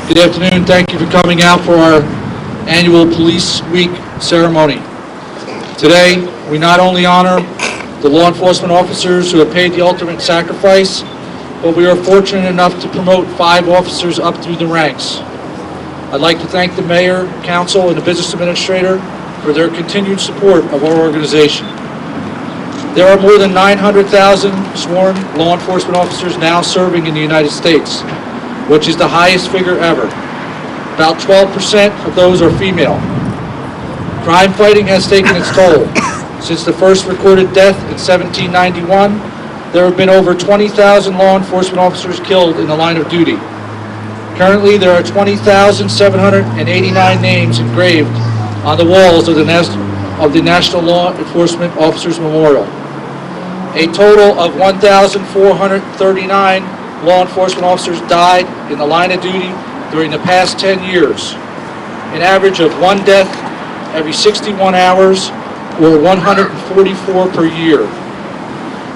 Good afternoon. Thank you for coming out for our annual Police Week ceremony. Today, we not only honor the law enforcement officers who have paid the ultimate sacrifice, but we are fortunate enough to promote 5 officers up through the ranks. I'd like to thank the mayor, council, and the business administrator for their continued support of our organization. There are more than 900,000 sworn law enforcement officers now serving in the United States, which is the highest figure ever. About 12% of those are female. Crime fighting has taken its toll. Since the first recorded death in 1791, there have been over 20,000 law enforcement officers killed in the line of duty. Currently, there are 20,789 names engraved on the walls of the National Law Enforcement Officers Memorial. A total of 1,439 law enforcement officers died in the line of duty during the past 10 years, an average of 1 death every 61 hours, or 144 per year.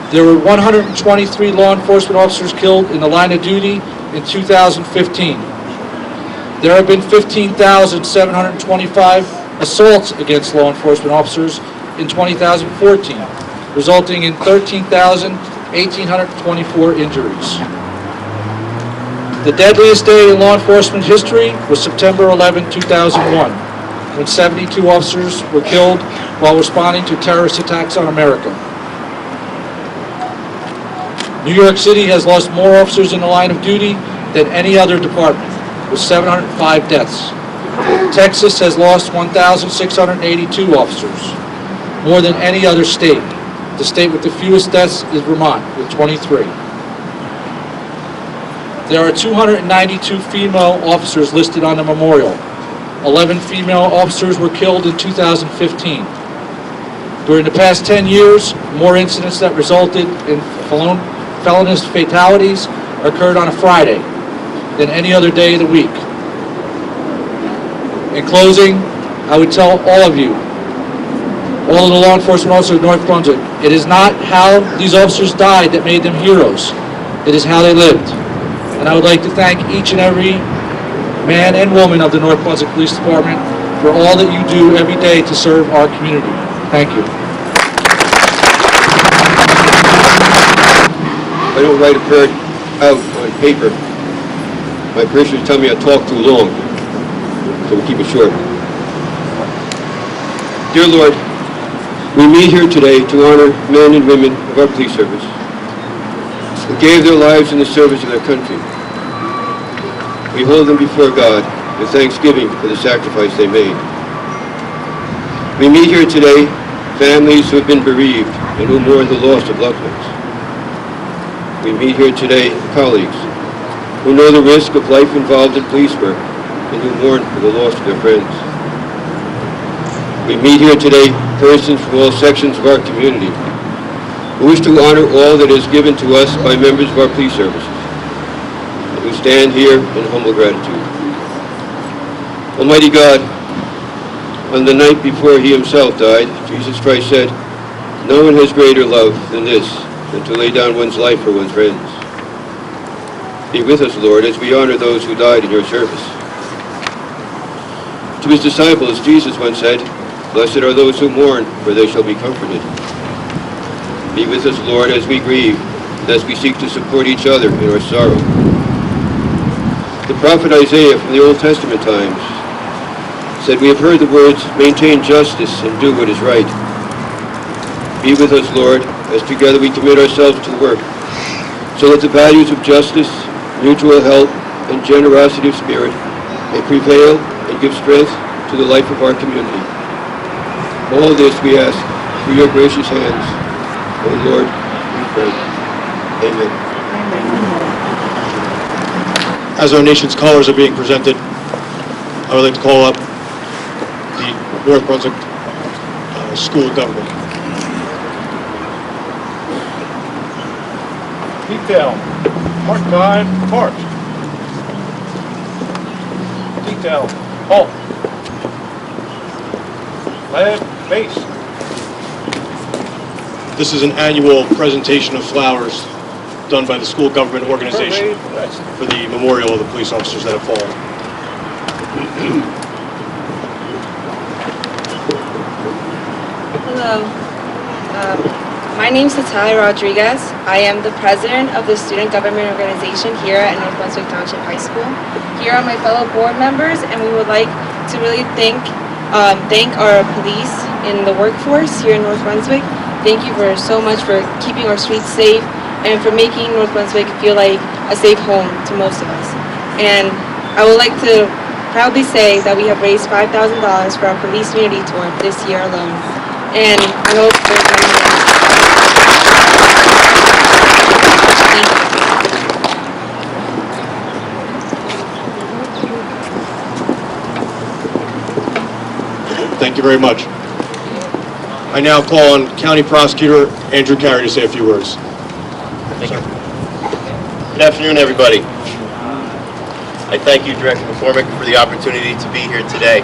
There were 123 law enforcement officers killed in the line of duty in 2015. There have been 15,725 assaults against law enforcement officers in 2014, resulting in 13,824 injuries. The deadliest day in law enforcement history was September 11, 2001, when 72 officers were killed while responding to terrorist attacks on America. New York City has lost more officers in the line of duty than any other department, with 705 deaths. Texas has lost 1,682 officers, more than any other state. The state with the fewest deaths is Vermont, with 23. There are 292 female officers listed on the memorial. 11 female officers were killed in 2015. During the past 10 years, more incidents that resulted in felonious fatalities occurred on a Friday than any other day of the week. In closing, I would tell all of you, all of the law enforcement officers of North Brunswick, it is not how these officers died that made them heroes. It is how they lived. And I would like to thank each and every man and woman of the North Brunswick Police Department for all that you do every day to serve our community. Thank you. I don't write a prayer out on paper. My parishioners tell me I talk too long, so we'll keep it short. Dear Lord, we meet here today to honor men and women of our police service who gave their lives in the service of their country. We hold them before God with thanksgiving for the sacrifice they made. We meet here today families who have been bereaved and who mourn the loss of loved ones. We meet here today colleagues who know the risk of life involved in police work and who mourn for the loss of their friends. We meet here today persons from all sections of our community who wish to honor all that is given to us by members of our police services, and who stand here in humble gratitude. Almighty God, on the night before he himself died, Jesus Christ said, "No one has greater love than this, than to lay down one's life for one's friends." Be with us, Lord, as we honor those who died in your service. To his disciples, Jesus once said, "Blessed are those who mourn, for they shall be comforted." Be with us, Lord, as we grieve, and as we seek to support each other in our sorrow. The prophet Isaiah from the Old Testament times said, "We have heard the words, maintain justice and do what is right." Be with us, Lord, as together we commit ourselves to the work, so that the values of justice, mutual help, and generosity of spirit may prevail and give strength to the life of our community. All this we ask through your gracious hands. O Lord, we pray. Amen. As our nation's colors are being presented, I would like to call up the North Brunswick School of Government. Detail, part-time, march. Detail, halt. Lead, base. This is an annual presentation of flowers done by the school government organization for the memorial of the police officers that have fallen. Hello. My name is Natalia Rodriguez. I am the president of the student government organization here at North Brunswick Township High School. Here are my fellow board members, and we would like to really thank our police in the workforce here in North Brunswick. Thank you so much for keeping our streets safe and for making North Brunswick feel like a safe home to most of us. And I would like to proudly say that we have raised $5,000 for our police unity tour this year alone. And I hope there's many more. Thank you very much. I now call on County Prosecutor Andrew Carey to say a few words. Thank you. Good afternoon, everybody. I thank you, Director McCormick, for the opportunity to be here today.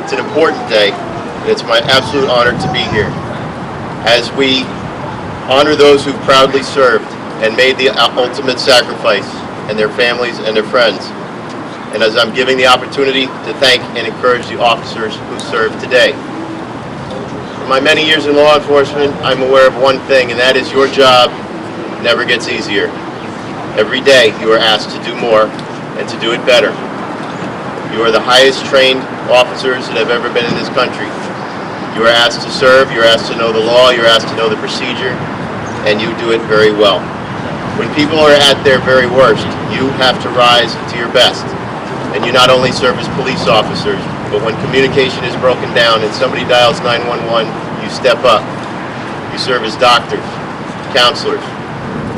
It's an important day, and it's my absolute honor to be here as we honor those who proudly served and made the ultimate sacrifice, and their families and their friends. And as I'm giving the opportunity to thank and encourage the officers who served today. In my many years in law enforcement, I'm aware of one thing, and that is your job never gets easier. Every day you are asked to do more and to do it better. You are the highest trained officers that have ever been in this country. You are asked to serve, you're asked to know the law, you're asked to know the procedure, and you do it very well. When people are at their very worst, you have to rise to your best. And you not only serve as police officers, but when communication is broken down and somebody dials 911, you step up. You serve as doctors, counselors,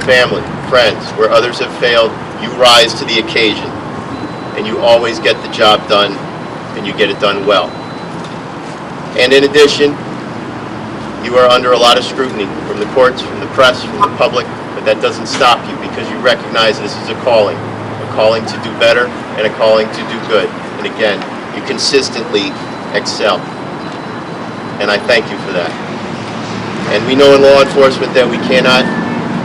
family, friends. Where others have failed, you rise to the occasion. And you always get the job done, and you get it done well. And in addition, you are under a lot of scrutiny from the courts, from the press, from the public, but that doesn't stop you because you recognize this is a calling to do better and a calling to do good. And again, you consistently excel. And I thank you for that. And we know in law enforcement that we cannot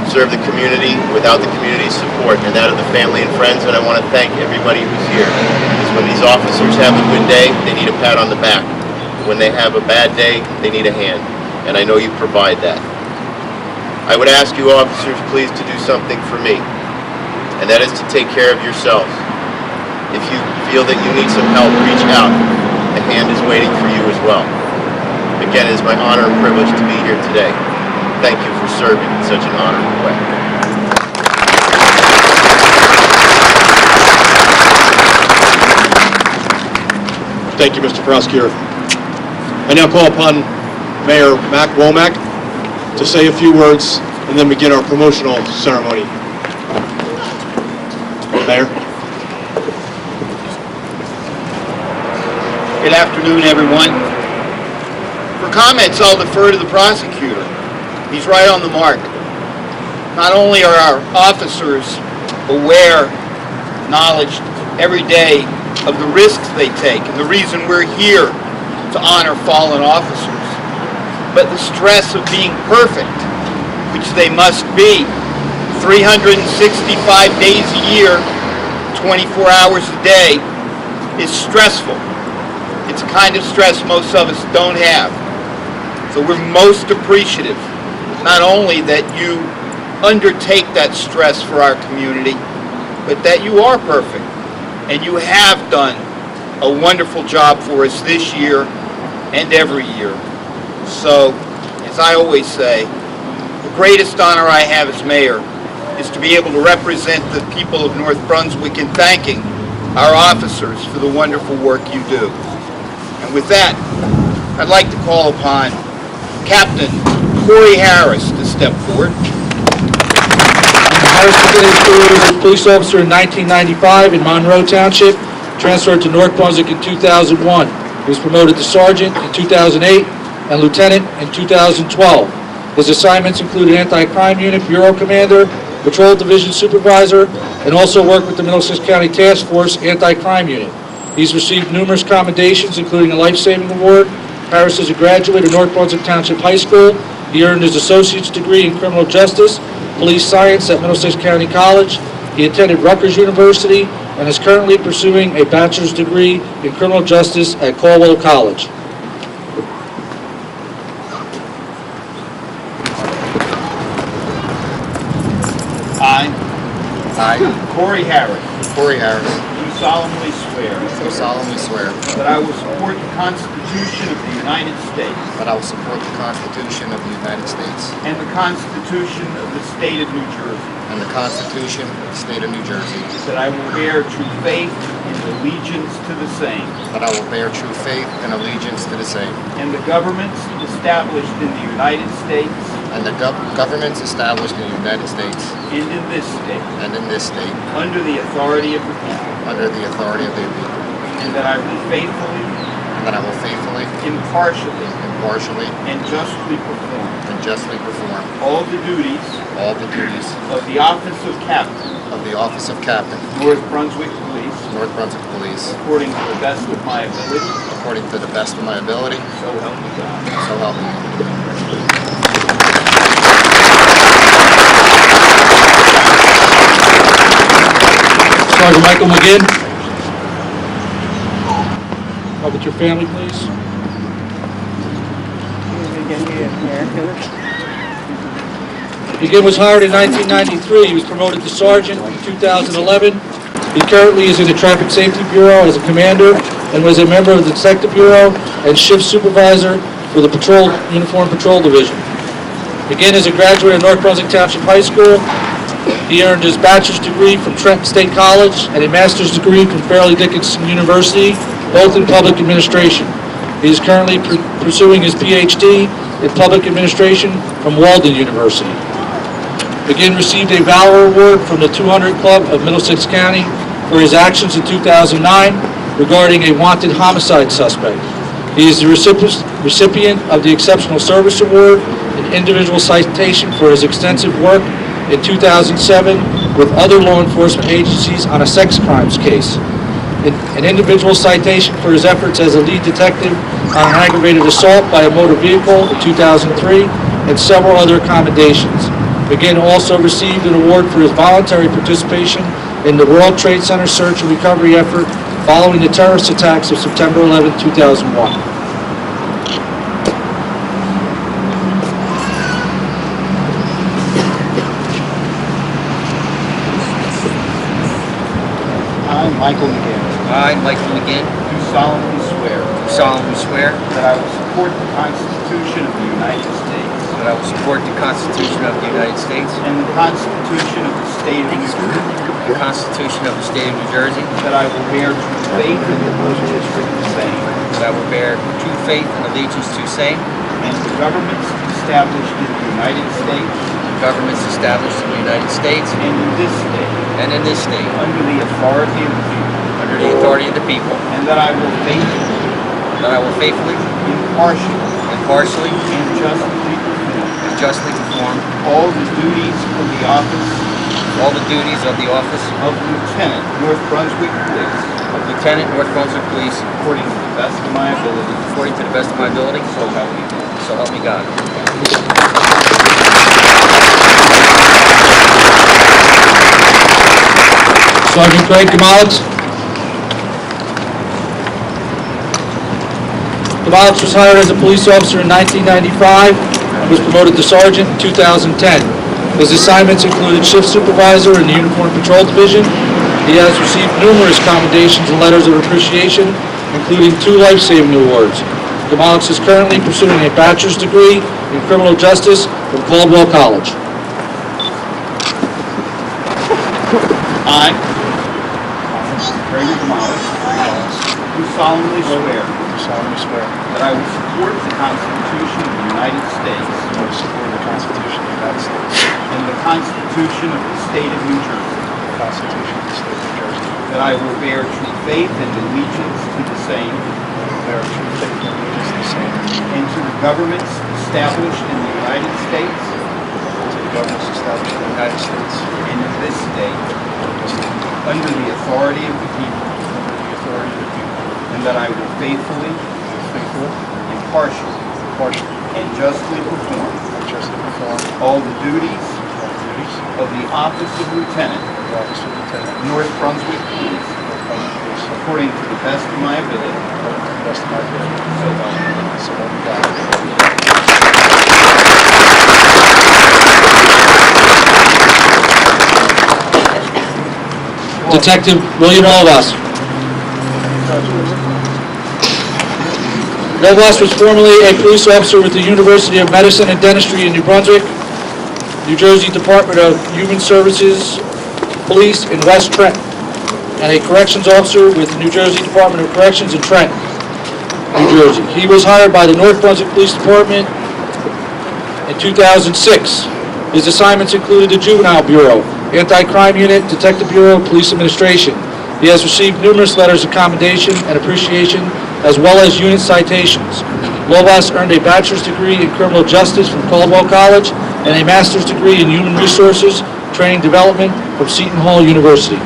serve the community without the community's support, and that of the family and friends, and I want to thank everybody who's here. Because when these officers have a good day, they need a pat on the back. When they have a bad day, they need a hand. And I know you provide that. I would ask you officers please to do something for me, and that is to take care of yourselves. If you feel that you need some help, reach out. A hand is waiting for you as well. Again, it is my honor and privilege to be here today. Thank you for serving in such an honorable way. Thank you, Mr. Prosecutor. I now call upon Mayor Mac Womack to say a few words and then begin our promotional ceremony. Mayor. Good afternoon, everyone. For comments, I'll defer to the prosecutor. He's right on the mark. Not only are our officers aware, knowledge every day of the risks they take and the reason we're here to honor fallen officers, but the stress of being perfect, which they must be, 365 days a year, 24 hours a day, is stressful. It's a kind of stress most of us don't have. So we're most appreciative, not only that you undertake that stress for our community, but that you are perfect, and you have done a wonderful job for us this year and every year. So, as I always say, the greatest honor I have as mayor is to be able to represent the people of North Brunswick in thanking our officers for the wonderful work you do. And with that, I'd like to call upon Captain Corey Harris to step forward. Harris began his career as a police officer in 1995 in Monroe Township, transferred to North Brunswick in 2001. He was promoted to sergeant in 2008 and lieutenant in 2012. His assignments included anti-crime unit, bureau commander, patrol division supervisor, and also worked with the Middlesex County Task Force anti-crime unit. He's received numerous commendations, including a life-saving award. Harris is a graduate of North Brunswick Township High School. He earned his associate's degree in criminal justice, police science at Middlesex County College. He attended Rutgers University and is currently pursuing a bachelor's degree in criminal justice at Caldwell College. I, Corey Harris, do solemnly swear solemnly swear that I will support the Constitution of the United States that I will support the Constitution of the United States and the Constitution of the State of New Jersey, and the Constitution of the State of New Jersey, that I will bear true faith and allegiance to the same, that I will bear true faith and allegiance to the same, and the governments established in the United States and the governments established in the United States and in this state, and in this state, under the authority of the people, under the authority of the people, and that I will faithfully, and that I will faithfully, impartially, impartially, and justly perform all the duties duties of the office of Captain, of the office of Captain, North Brunswick Police, North Brunswick Police, according to the best of my ability, according to the best of my ability, so help me God. so help me God. Sergeant Michael McGinn. Up with your family, please. McGinn was hired in 1993. He was promoted to sergeant in 2011. He currently is in the Traffic Safety Bureau as a commander and was a member of the Detective Bureau and shift supervisor for the Uniform Patrol Division. McGinn is a graduate of North Brunswick Township High School. He earned his bachelor's degree from Trenton State College and a master's degree from Fairleigh Dickinson University, both in public administration. He is currently pursuing his PhD in public administration from Walden University. McGinn received a Valor Award from the 200 Club of Middlesex County for his actions in 2009 regarding a wanted homicide suspect. He is the recipient of the Exceptional Service Award, an individual citation for his extensive work in 2007 with other law enforcement agencies on a sex crimes case, an individual citation for his efforts as a lead detective on an aggravated assault by a motor vehicle in 2003, and several other commendations. McGinn also received an award for his voluntary participation in the World Trade Center search and recovery effort following the terrorist attacks of September 11, 2001. Michael McGinn, I, Michael McGinn, do solemnly swear that I will support the Constitution of the United States I will support the Constitution of the United States and the Constitution of the State of New Jersey, the Constitution of the State of New Jersey, that I will bear true faith and allegiance to the same, that I will bear true faith and allegiance to same, and the governments established in the United States the governments established in the United States and in this state, and in this state, under the authority of the people, under the authority of the people, and that I will faithfully, impartially, and justly perform all the duties of the office of Lieutenant North Brunswick Police, according to the best of my ability, so help me God. Sergeant Craig Gamalix. Gamalix was hired as a police officer in 1995 and was promoted to sergeant in 2010. His assignments included shift supervisor in the Uniform Patrol Division. He has received numerous commendations and letters of appreciation, including 2 life-saving awards. Gamalix is currently pursuing a bachelor's degree in criminal justice from Caldwell College. I, Gregory Gamalix, do solemnly swear that I will support the Constitution of the United States and the Constitution of the State of New Jersey, that I will bear true faith and allegiance to the same and to the governments established in the United States and in this state under the authority of the people, and that I will faithfully, impartially, and justly perform all the duties of the office of lieutenant the office of Lieutenant North Brunswick Police, according to the best of my ability. to the best of my ability. So help me God. So help me God. Detective William Lovas. Lovas was formerly a police officer with the University of Medicine and Dentistry in New Brunswick, New Jersey Department of Human Services Police in West Trenton, and a corrections officer with the New Jersey Department of Corrections in Trenton, New Jersey. He was hired by the North Brunswick Police Department in 2006. His assignments included the Juvenile Bureau, Anti-Crime Unit, Detective Bureau, Police Administration. He has received numerous letters of commendation and appreciation, as well as unit citations. Lovas earned a bachelor's degree in criminal justice from Caldwell College and a master's degree in human resources training development from Seton Hall University.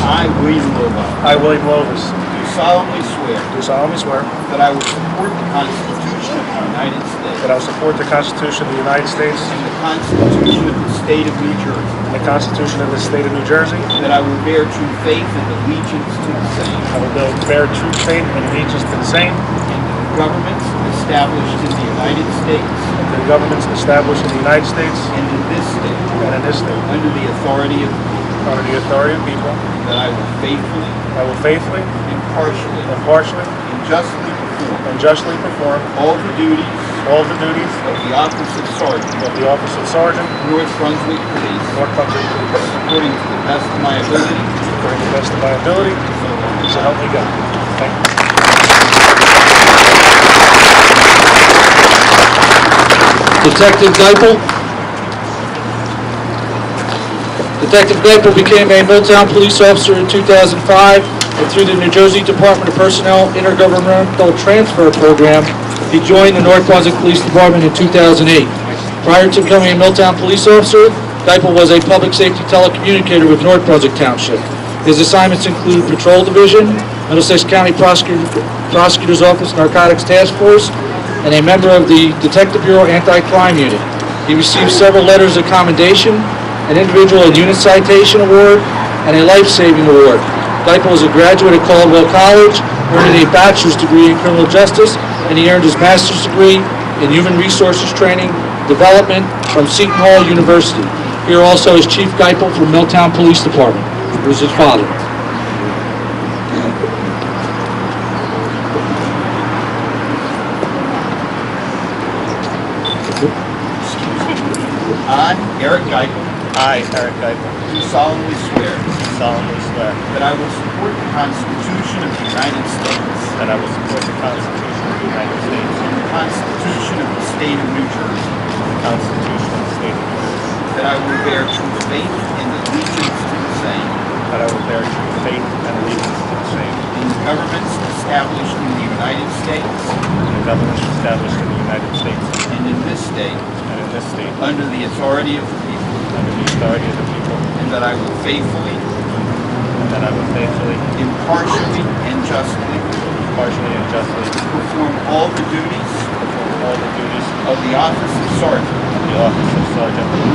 I, William Lovas, I, William Lovas, do solemnly swear do solemnly swear that I will support the Constitution of the United States that I will support the Constitution of the United States and the Constitution of the State of New Jersey, and the Constitution of the State of New Jersey. that I will bear true faith and allegiance to the same, I will bear true faith and allegiance to the same, and to the governments established in the United States and to the governments established in the United States and in this state, and in this state, under the authority of the people, under the authority of people. that I will faithfully, impartially, and justly perform all the duties of the office of Sergeant, of the office of Sergeant, North Brunswick Police, North Brunswick Police, according to the best of my ability, according to the best of my ability, so help me God. Thank you. Detective Geipel. Detective Geipel became a Milltown police officer in 2005, and through the New Jersey Department of Personnel Intergovernmental Transfer Program, he joined the North Brunswick Police Department in 2008. Prior to becoming a Milltown police officer, Geipel was a public safety telecommunicator with North Brunswick Township. His assignments include Patrol Division, Middlesex County Prosecutor's Office Narcotics Task Force, and a member of the Detective Bureau Anti-Crime Unit. He received several letters of commendation, an individual and unit citation award, and a life-saving award. Geipel is a graduate of Caldwell College, earning a bachelor's degree in criminal justice, and he earned his master's degree in human resources training development from Seton Hall University. Here also is Chief Geipel from Milltown Police Department, who is his father. I, Eric Geipel, I, Eric Geipel, do solemnly swear solemnly swear that I will support the Constitution of the United States that I will support the Constitution of the United States and the Constitution of the State of New Jersey, and the Constitution of the State of New Jersey, that I will bear true faith and allegiance to the same, that I will bear true faith and allegiance to the same, and the governments established in the United States and the governments established in the United States and in this state, and in this state, under the authority of the people, under the authority of the people, and that I will faithfully, impartially, and justly perform all the duties of the office of Sergeant,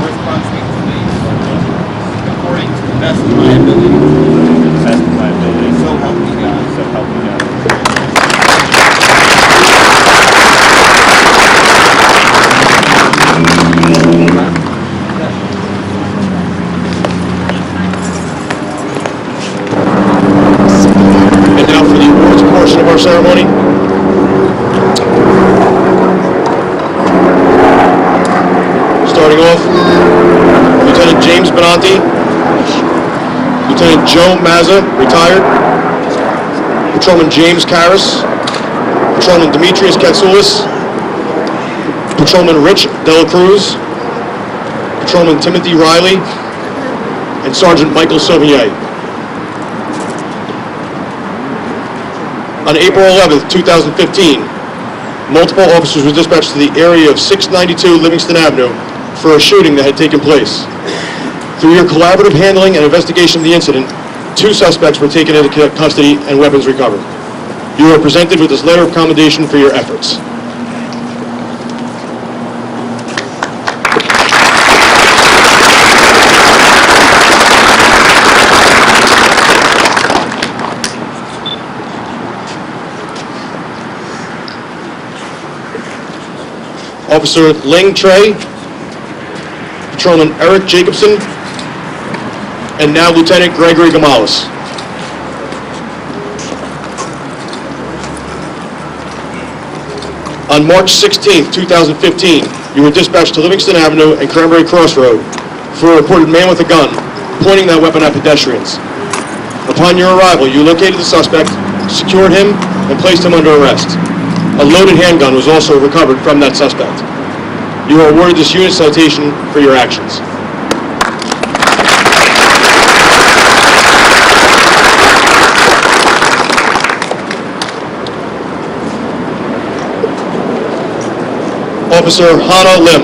North Brunswick Police, according to the best of my ability, so help me God. And now for the awards portion of our ceremony. Starting off, Lieutenant James Benanti, Lieutenant Joe Mazza, retired, Patrolman James Karras, Patrolman Demetrius Katsoulis, Patrolman Rich Dela Cruz, Patrolman Timothy Riley, and Sergeant Michael Sauvigny. On April 11th, 2015, multiple officers were dispatched to the area of 692 Livingston Avenue for a shooting that had taken place. Through your collaborative handling and investigation of the incident, 2 suspects were taken into custody and weapons recovered. You are presented with this letter of commendation for your efforts. Officer Ling Trey, Patrolman Eric Jacobson, and now Lieutenant Gregory Gamales. On March 16, 2015, you were dispatched to Livingston Avenue and Cranberry Crossroad for a reported man with a gun pointing that weapon at pedestrians. Upon your arrival, you located the suspect, secured him, and placed him under arrest. A loaded handgun was also recovered from that suspect. You are awarded this unit citation for your actions. Officer Hana Lim.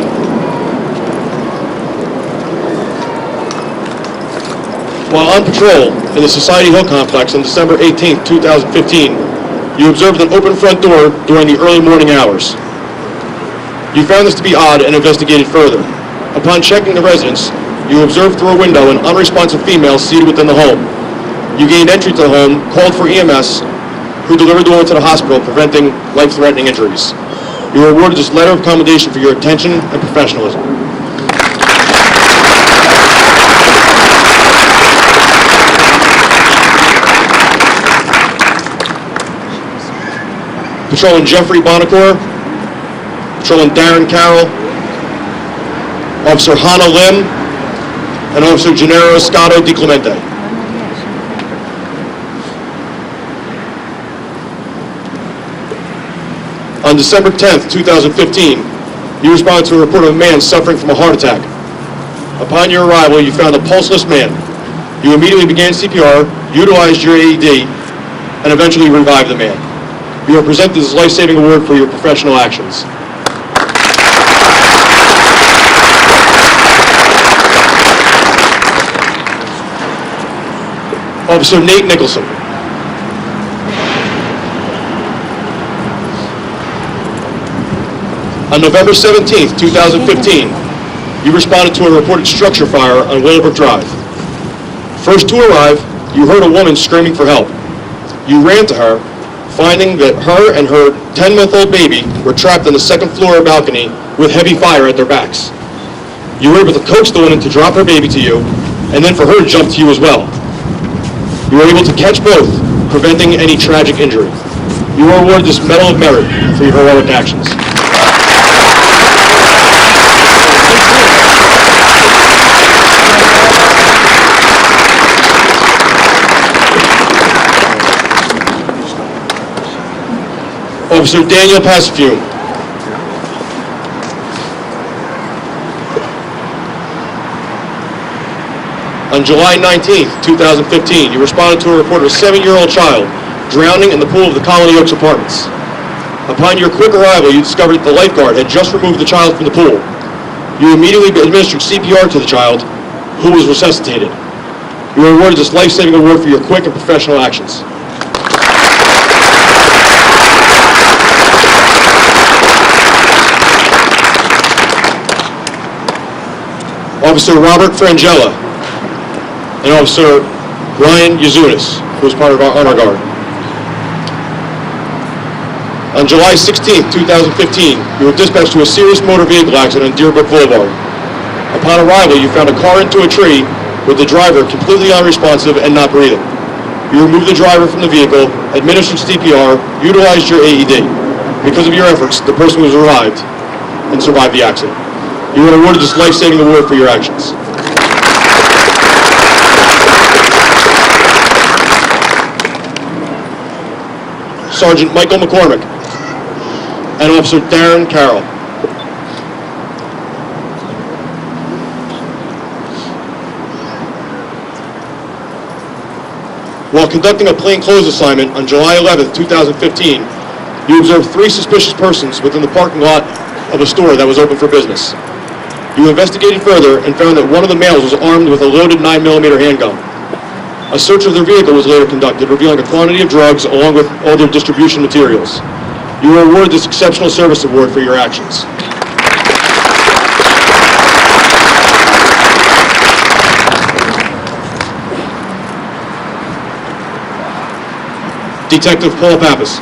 While on patrol in the Society Hill complex on December 18, 2015, you observed an open front door during the early morning hours. You found this to be odd and investigated further. Upon checking the residence, you observed through a window an unresponsive female seated within the home. You gained entry to the home, called for EMS, who delivered the woman to the hospital, preventing life-threatening injuries. You were awarded this letter of commendation for your attention and professionalism. Patrolman Jeffrey Bonacore, Patrolman Darren Carroll, Officer Hana Lim, and Officer Gennaro Scotto Di Clemente. On December 10th, 2015, you responded to a report of a man suffering from a heart attack. Upon your arrival, you found a pulseless man. You immediately began CPR, utilized your AED, and eventually revived the man. You are presented this life-saving award for your professional actions. Officer Nate Nicholson. On November 17th, 2015, you responded to a reported structure fire on Willowbrook Drive. First to arrive, you heard a woman screaming for help. You ran to her, finding that her and her 10-month-old baby were trapped on the second floor balcony with heavy fire at their backs. You were able to coax the woman to drop her baby to you, and then for her to jump to you as well. You were able to catch both, preventing any tragic injury. You were awarded this Medal of Merit for your heroic actions. Officer Daniel Pacifume. On July 19, 2015, you responded to a report of a 7-year-old child drowning in the pool of the Colony Oaks Apartments. Upon your quick arrival, you discovered that the lifeguard had just removed the child from the pool. You immediately administered CPR to the child, who was resuscitated. You were awarded this life-saving award for your quick and professional actions. Officer Robert Frangella, and Officer Ryan Yazunis, who was part of our honor guard. On July 16, 2015, you were dispatched to a serious motor vehicle accident on Deerbrook Boulevard. Upon arrival, you found a car into a tree with the driver completely unresponsive and not breathing. You removed the driver from the vehicle, administered CPR, utilized your AED. Because of your efforts, the person was revived and survived the accident. You were awarded this life-saving award for your actions. Sergeant Michael McCormick and Officer Darren Carroll. While conducting a plainclothes assignment on July 11, 2015, you observed 3 suspicious persons within the parking lot of a store that was open for business. You investigated further and found that one of the males was armed with a loaded 9mm handgun. A search of their vehicle was later conducted, revealing a quantity of drugs along with all their distribution materials. You were awarded this Exceptional Service Award for your actions. Detective Paul Pappas.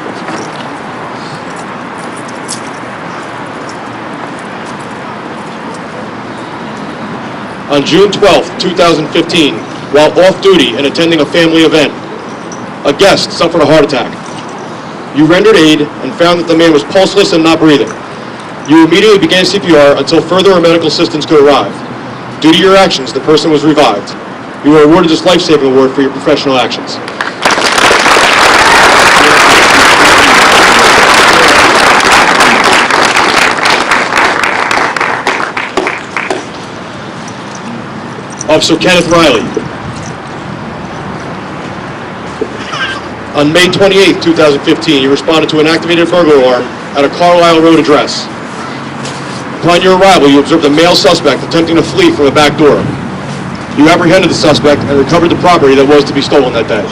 On June 12, 2015, while off duty and attending a family event, a guest suffered a heart attack. You rendered aid and found that the man was pulseless and not breathing. You immediately began CPR until further medical assistance could arrive. Due to your actions, the person was revived. You were awarded this life-saving award for your professional actions. Officer Kenneth Riley. On May 28, 2015, you responded to an activated burglar alarm at a Carlisle Road address. Upon your arrival, you observed a male suspect attempting to flee from a back door. You apprehended the suspect and recovered the property that was to be stolen that day.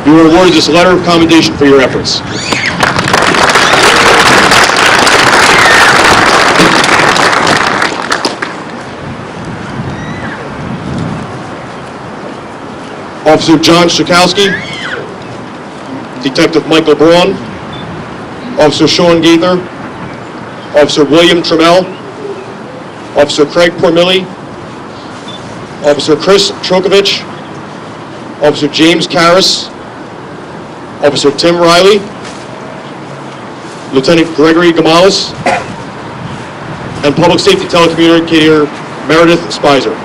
You were awarded this letter of commendation for your efforts. Officer John Schakowsky, Detective Michael Braun, Officer Sean Gaither, Officer William Trammell, Officer Craig Pormilli, Officer Chris Trokovich, Officer James Karras, Officer Tim Riley, Lieutenant Gregory Gamalis, and Public Safety Telecommunicator Meredith Spicer.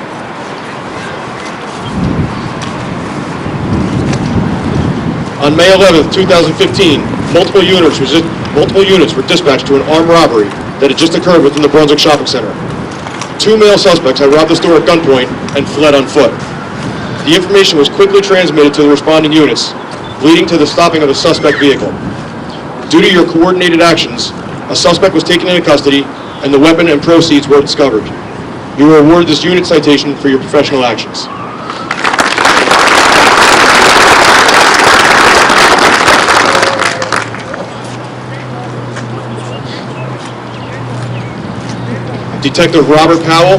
On May 11, 2015, multiple units were dispatched to an armed robbery that had just occurred within the Brunswick Shopping Center. 2 male suspects had robbed the store at gunpoint and fled on foot. The information was quickly transmitted to the responding units, leading to the stopping of a suspect vehicle. Due to your coordinated actions, a suspect was taken into custody and the weapon and proceeds were discovered. You were awarded this unit citation for your professional actions. Detective Robert Powell,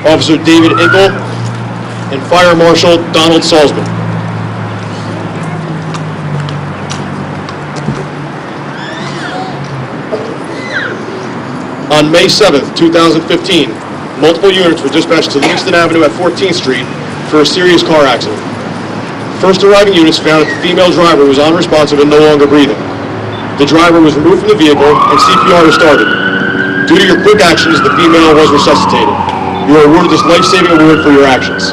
Officer David Inkle, and Fire Marshal Donald Salzman. On May 7th, 2015, multiple units were dispatched to Livingston Avenue at 14th Street for a serious car accident. First arriving units found that the female driver was unresponsive and no longer breathing. The driver was removed from the vehicle and CPR was started. Due to your quick actions, the female was resuscitated. You are awarded this life-saving award for your actions.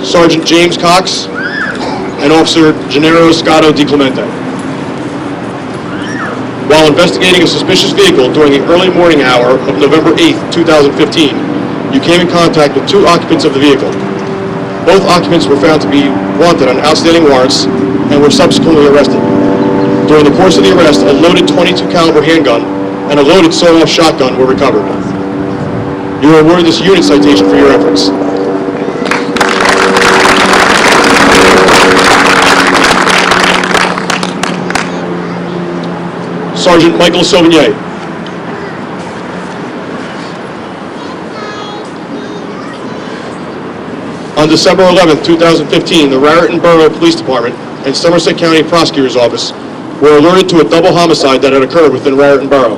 Sergeant James Cox and Officer Gennaro Scotto Di Clemente. While investigating a suspicious vehicle during the early morning hour of November 8, 2015, you came in contact with 2 occupants of the vehicle. Both occupants were found to be wanted on outstanding warrants and were subsequently arrested. During the course of the arrest, a loaded .22 caliber handgun and a loaded sawed-off shotgun were recovered. You are awarded this unit citation for your efforts. Sergeant Michael Sauvigny. On December 11, 2015, the Raritan Borough Police Department and Somerset County Prosecutor's Office were alerted to a double homicide that had occurred within Raritan Borough.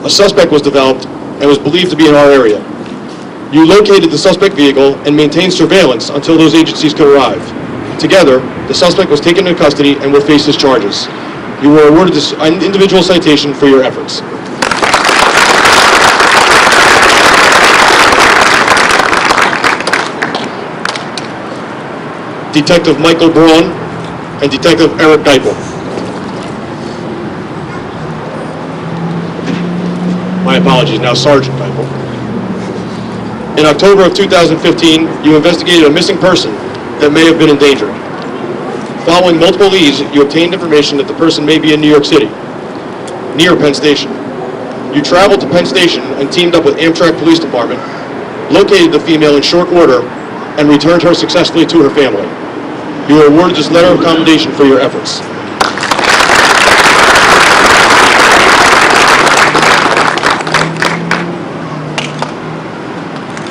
A suspect was developed and was believed to be in our area. You located the suspect vehicle and maintained surveillance until those agencies could arrive. Together, the suspect was taken into custody and will face his charges. You were awarded this individual citation for your efforts. Detective Michael Braun and Detective Eric Geipel. My apologies, now Sergeant Geipel. In October of 2015, you investigated a missing person that may have been endangered. Following multiple leads, you obtained information that the person may be in New York City, near Penn Station. You traveled to Penn Station and teamed up with Amtrak Police Department, located the female in short order, and returned her successfully to her family. You are awarded this letter of commendation for your efforts.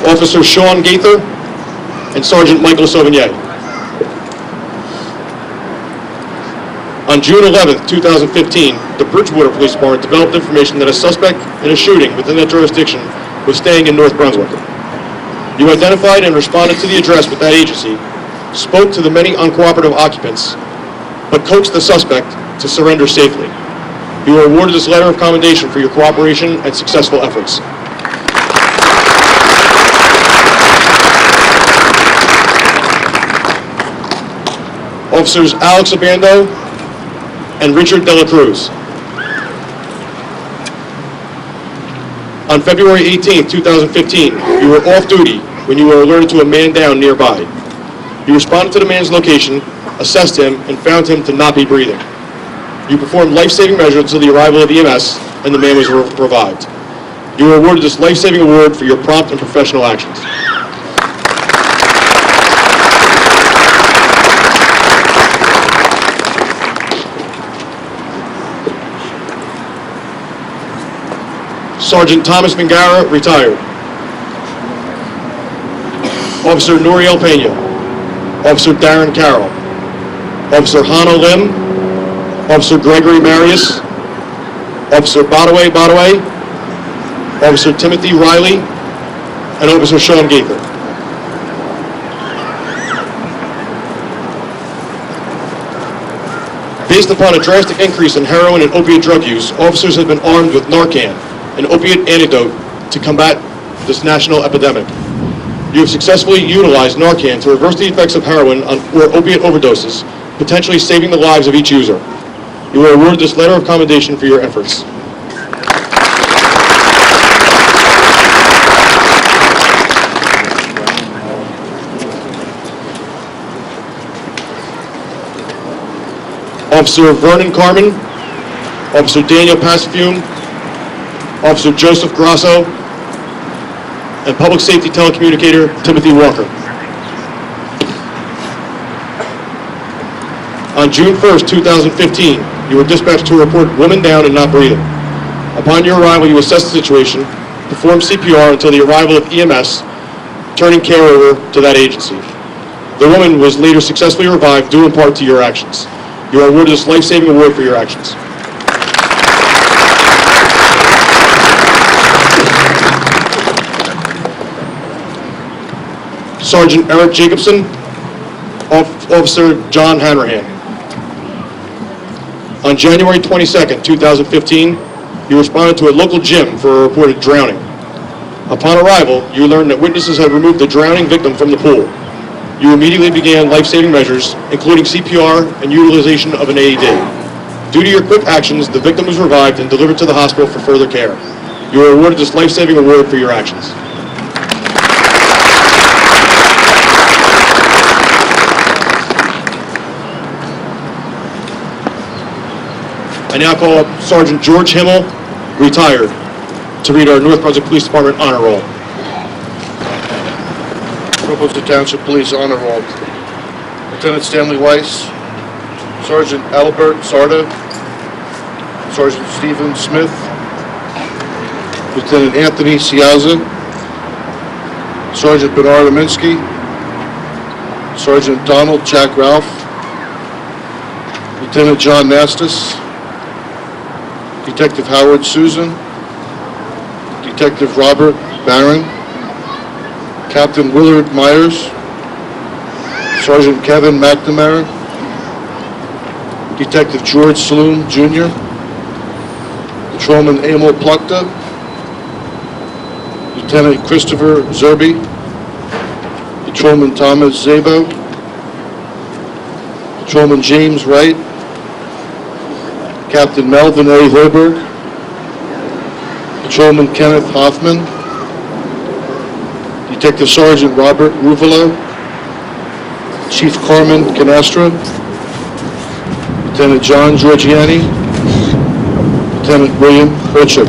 Officer Sean Gaither and Sergeant Michael Sauvigny. On June 11, 2015, the Bridgewater Police Department developed information that a suspect in a shooting within that jurisdiction was staying in North Brunswick. You identified and responded to the address with that agency, spoke to the many uncooperative occupants, but coaxed the suspect to surrender safely. You are awarded this letter of commendation for your cooperation and successful efforts. Officers Alex Abando and Richard Dela Cruz. On February 18, 2015, you were off duty when you were alerted to a man down nearby. You responded to the man's location, assessed him, and found him to not be breathing. You performed life-saving measures until the arrival of EMS, and the man was revived. You were awarded this life-saving award for your prompt and professional actions. Sergeant Thomas Mangara, retired. Officer Noriel Pena. Officer Darren Carroll. Officer Hana Lim. Officer Gregory Marius. Officer Badaway Badaway. Officer Timothy Riley. And Officer Sean Gaither. Based upon a drastic increase in heroin and opiate drug use, officers have been armed with Narcan, an opiate antidote to combat this national epidemic. You have successfully utilized Narcan to reverse the effects of heroin or opiate overdoses, potentially saving the lives of each user. You are awarded this letter of commendation for your efforts. Officer Vernon Carmen, Officer Daniel Pacifume, Officer Joseph Grasso, and Public Safety Telecommunicator Timothy Walker. On June 1st, 2015, you were dispatched to report woman down and not breathing. Upon your arrival, you assessed the situation, performed CPR until the arrival of EMS, turning care over to that agency. The woman was later successfully revived due in part to your actions. You are awarded this life-saving award for your actions. Sergeant Eric Jacobson, Officer John Hanrahan. On January 22nd, 2015, you responded to a local gym for a reported drowning. Upon arrival, you learned that witnesses had removed the drowning victim from the pool. You immediately began life-saving measures, including CPR and utilization of an AED. Due to your quick actions, the victim was revived and delivered to the hospital for further care. You are awarded this life-saving award for your actions. I now call up Sergeant George Himmel, retired, to read our North Brunswick Police Department honor roll. Brunswick Township Police Honor Roll. Lieutenant Stanley Weiss, Sergeant Albert Sarda, Sergeant Stephen Smith, Lieutenant Anthony Ciazza, Sergeant Bernard Aminsky, Sergeant Donald Jack Ralph, Lieutenant John Nastis, Detective Howard Susan, Detective Robert Barron, Captain Willard Myers, Sergeant Kevin McNamara, Detective George Saloon Jr., Patrolman Emil Plukta, Lieutenant Christopher Zerby, Patrolman Thomas Zabo, Patrolman James Wright, Captain Melvin A. Hoiberg, Patrolman Kenneth Hoffman, Detective Sergeant Robert Ruvalo, Chief Carmen Canastra, Lieutenant John Giorgiani, Lieutenant William Burchuk.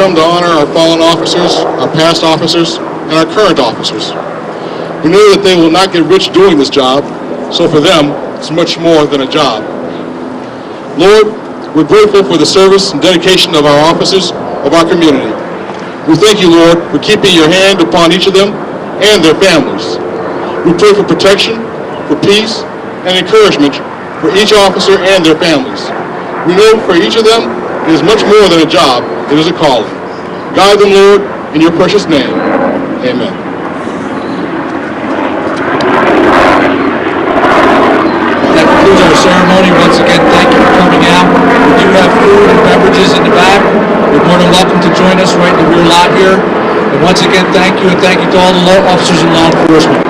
come to honor our fallen officers, our past officers, and our current officers. We know that they will not get rich doing this job, so for them, it's much more than a job. Lord, we're grateful for the service and dedication of our officers of our community. We thank you, Lord, for keeping your hand upon each of them and their families. We pray for protection, for peace, and encouragement for each officer and their families. We know for each of them, it is much more than a job, it is a calling. Guide them, Lord, in your precious name. Amen. That concludes our ceremony. Once again, thank you for coming out. We do have food and beverages in the back. You're more than welcome to join us right in the rear lot here. And once again, thank you, and thank you to all the law officers and law enforcement.